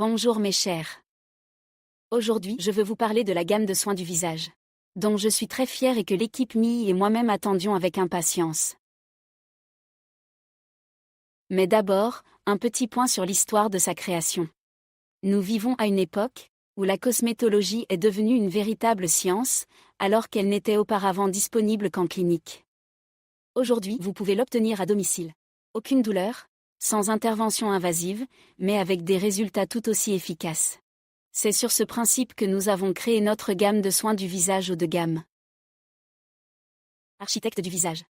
Bonjour mes chers. Aujourd'hui, je veux vous parler de la gamme de soins du visage, dont je suis très fière et que l'équipe MI et moi-même attendions avec impatience. Mais d'abord, un petit point sur l'histoire de sa création. Nous vivons à une époque où la cosmétologie est devenue une véritable science, alors qu'elle n'était auparavant disponible qu'en clinique. Aujourd'hui, vous pouvez l'obtenir à domicile. Aucune douleur, sans intervention invasive, mais avec des résultats tout aussi efficaces. C'est sur ce principe que nous avons créé notre gamme de soins du visage haut de gamme. Architecte du visage.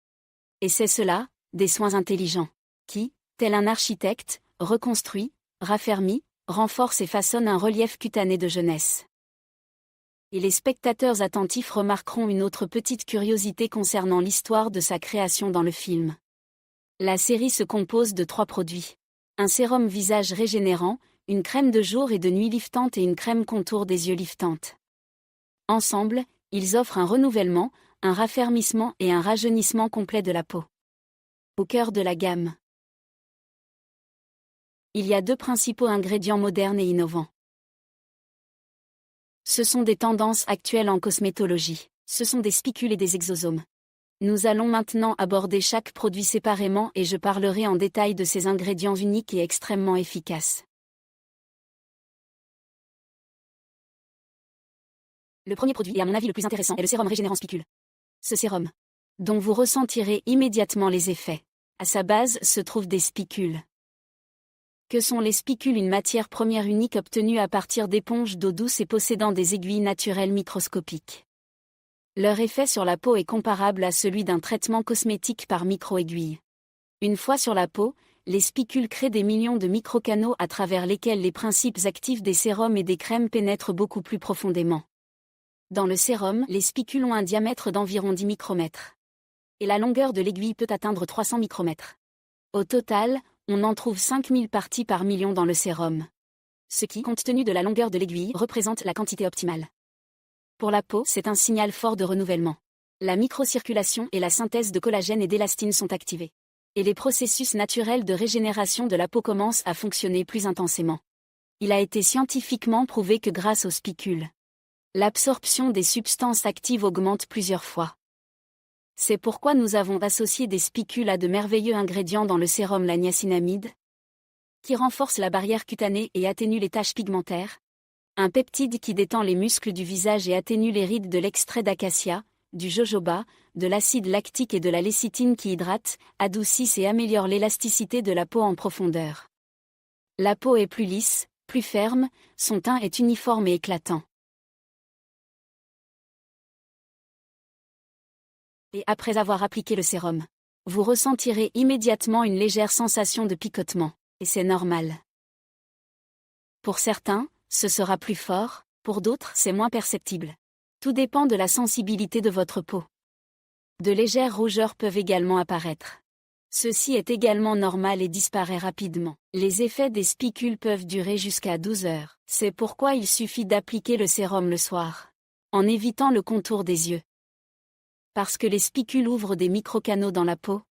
Et c'est cela, des soins intelligents, qui, tel un architecte, reconstruit, raffermit, renforce et façonne un relief cutané de jeunesse. Et les spectateurs attentifs remarqueront une autre petite curiosité concernant l'histoire de sa création dans le film. La série se compose de 3 produits. Un sérum visage régénérant, une crème de jour et de nuit liftante et une crème contour des yeux liftante. Ensemble, ils offrent un renouvellement, un raffermissement et un rajeunissement complet de la peau. Au cœur de la gamme, il y a 2 principaux ingrédients modernes et innovants. Ce sont des tendances actuelles en cosmétologie. Ce sont des spicules et des exosomes. Nous allons maintenant aborder chaque produit séparément et je parlerai en détail de ces ingrédients uniques et extrêmement efficaces. Le premier produit et à mon avis le plus intéressant est le sérum régénérant spicule. Ce sérum, dont vous ressentirez immédiatement les effets. À sa base se trouvent des spicules. Que sont les spicules? Une matière première unique obtenue à partir d'éponges d'eau douce et possédant des aiguilles naturelles microscopiques. Leur effet sur la peau est comparable à celui d'un traitement cosmétique par micro-aiguille. Une fois sur la peau, les spicules créent des millions de microcanaux à travers lesquels les principes actifs des sérums et des crèmes pénètrent beaucoup plus profondément. Dans le sérum, les spicules ont un diamètre d'environ 10 micromètres. Et la longueur de l'aiguille peut atteindre 300 micromètres. Au total, on en trouve 5000 parties par million dans le sérum. Ce qui, compte tenu de la longueur de l'aiguille, représente la quantité optimale. Pour la peau, c'est un signal fort de renouvellement. La microcirculation et la synthèse de collagène et d'élastine sont activées. Et les processus naturels de régénération de la peau commencent à fonctionner plus intensément. Il a été scientifiquement prouvé que grâce aux spicules, l'absorption des substances actives augmente plusieurs fois. C'est pourquoi nous avons associé des spicules à de merveilleux ingrédients dans le sérum, la niacinamide, qui renforce la barrière cutanée et atténue les taches pigmentaires. Un peptide qui détend les muscles du visage et atténue les rides, de l'extrait d'acacia, du jojoba, de l'acide lactique et de la lécithine qui hydratent, adoucissent et améliorent l'élasticité de la peau en profondeur. La peau est plus lisse, plus ferme, son teint est uniforme et éclatant. Et après avoir appliqué le sérum, vous ressentirez immédiatement une légère sensation de picotement, et c'est normal. Pour certains, ce sera plus fort, pour d'autres c'est moins perceptible. Tout dépend de la sensibilité de votre peau. De légères rougeurs peuvent également apparaître. Ceci est également normal et disparaît rapidement. Les effets des spicules peuvent durer jusqu'à 12 heures. C'est pourquoi il suffit d'appliquer le sérum le soir, en évitant le contour des yeux. Parce que les spicules ouvrent des microcanaux dans la peau.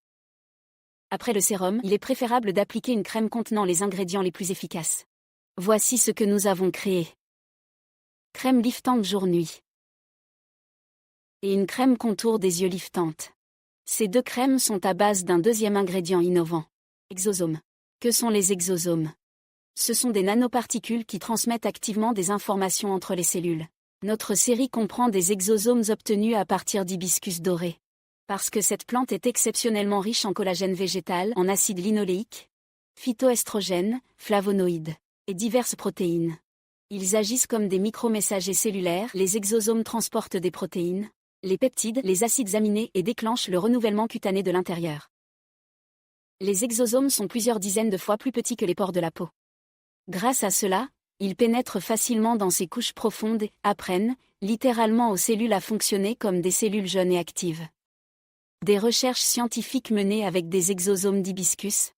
Après le sérum, il est préférable d'appliquer une crème contenant les ingrédients les plus efficaces. Voici ce que nous avons créé. Crème liftante jour-nuit. Et une crème contour des yeux liftante. Ces 2 crèmes sont à base d'un deuxième ingrédient innovant. Exosomes. Que sont les exosomes? Ce sont des nanoparticules qui transmettent activement des informations entre les cellules. Notre série comprend des exosomes obtenus à partir d'hibiscus doré. Parce que cette plante est exceptionnellement riche en collagène végétal, en acide linoléique, phytoestrogènes, flavonoïdes et diverses protéines. Ils agissent comme des micromessagers cellulaires. Les exosomes transportent des protéines, les peptides, les acides aminés et déclenchent le renouvellement cutané de l'intérieur. Les exosomes sont plusieurs dizaines de fois plus petits que les pores de la peau. Grâce à cela, ils pénètrent facilement dans ces couches profondes et apprennent, littéralement aux cellules à fonctionner comme des cellules jeunes et actives. Des recherches scientifiques menées avec des exosomes d'hibiscus.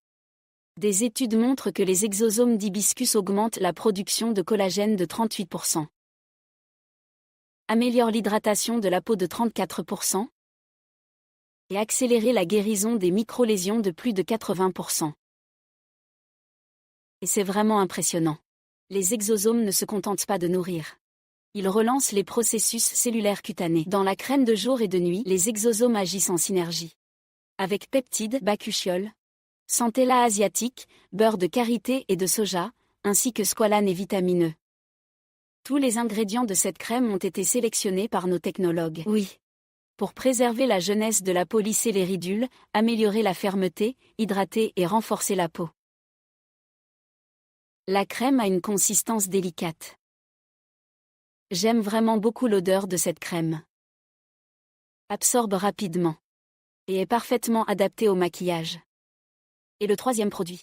Des études montrent que les exosomes d'hibiscus augmentent la production de collagène de 38%. Améliorent l'hydratation de la peau de 34%. Et accélèrent la guérison des micro-lésions de plus de 80%. Et c'est vraiment impressionnant. Les exosomes ne se contentent pas de nourrir. Ils relancent les processus cellulaires cutanés. Dans la crème de jour et de nuit, les exosomes agissent en synergie. Avec peptides, bakuchiol, centella asiatique, beurre de karité et de soja, ainsi que squalane et vitamine E. Tous les ingrédients de cette crème ont été sélectionnés par nos technologues. Oui. Pour préserver la jeunesse de la peau, lisser les ridules, améliorer la fermeté, hydrater et renforcer la peau. La crème a une consistance délicate. J'aime vraiment beaucoup l'odeur de cette crème. Absorbe rapidement. Et est parfaitement adaptée au maquillage. Et le troisième produit.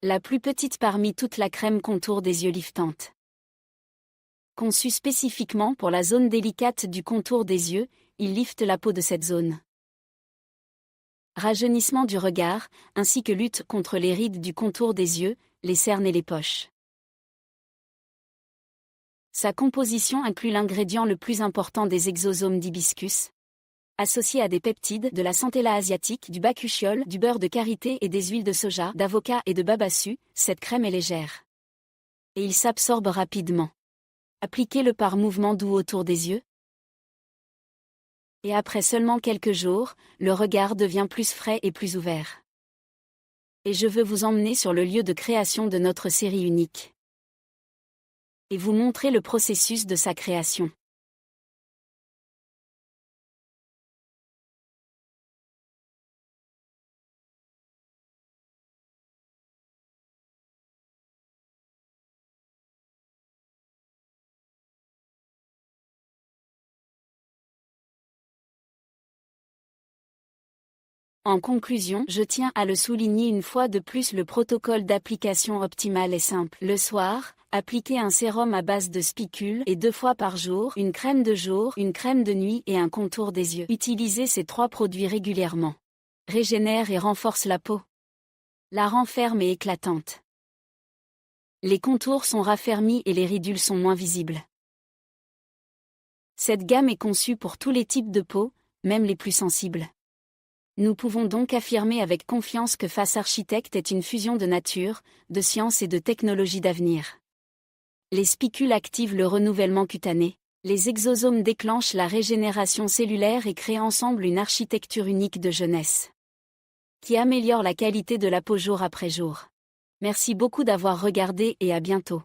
La plus petite parmi toutes, la crème contour des yeux liftante. Conçu spécifiquement pour la zone délicate du contour des yeux, il lifte la peau de cette zone. Rajeunissement du regard, ainsi que lutte contre les rides du contour des yeux, les cernes et les poches. Sa composition inclut l'ingrédient le plus important des exosomes d'hibiscus, associé à des peptides, de la centella asiatique, du bakuchiol, du beurre de karité et des huiles de soja, d'avocat et de babassu. Cette crème est légère. Et il s'absorbe rapidement. Appliquez-le par mouvement doux autour des yeux. Et après seulement quelques jours, le regard devient plus frais et plus ouvert. Et je veux vous emmener sur le lieu de création de notre série unique. Et vous montrer le processus de sa création. En conclusion, je tiens à le souligner une fois de plus, le protocole d'application optimal est simple. Le soir, appliquez un sérum à base de spicules et 2 fois par jour, une crème de jour, une crème de nuit et un contour des yeux. Utilisez ces 3 produits régulièrement. Régénère et renforce la peau. La rend ferme et éclatante. Les contours sont raffermis et les ridules sont moins visibles. Cette gamme est conçue pour tous les types de peau, même les plus sensibles. Nous pouvons donc affirmer avec confiance que Face Architect est une fusion de nature, de science et de technologie d'avenir. Les spicules activent le renouvellement cutané, les exosomes déclenchent la régénération cellulaire et créent ensemble une architecture unique de jeunesse, qui améliore la qualité de la peau jour après jour. Merci beaucoup d'avoir regardé et à bientôt.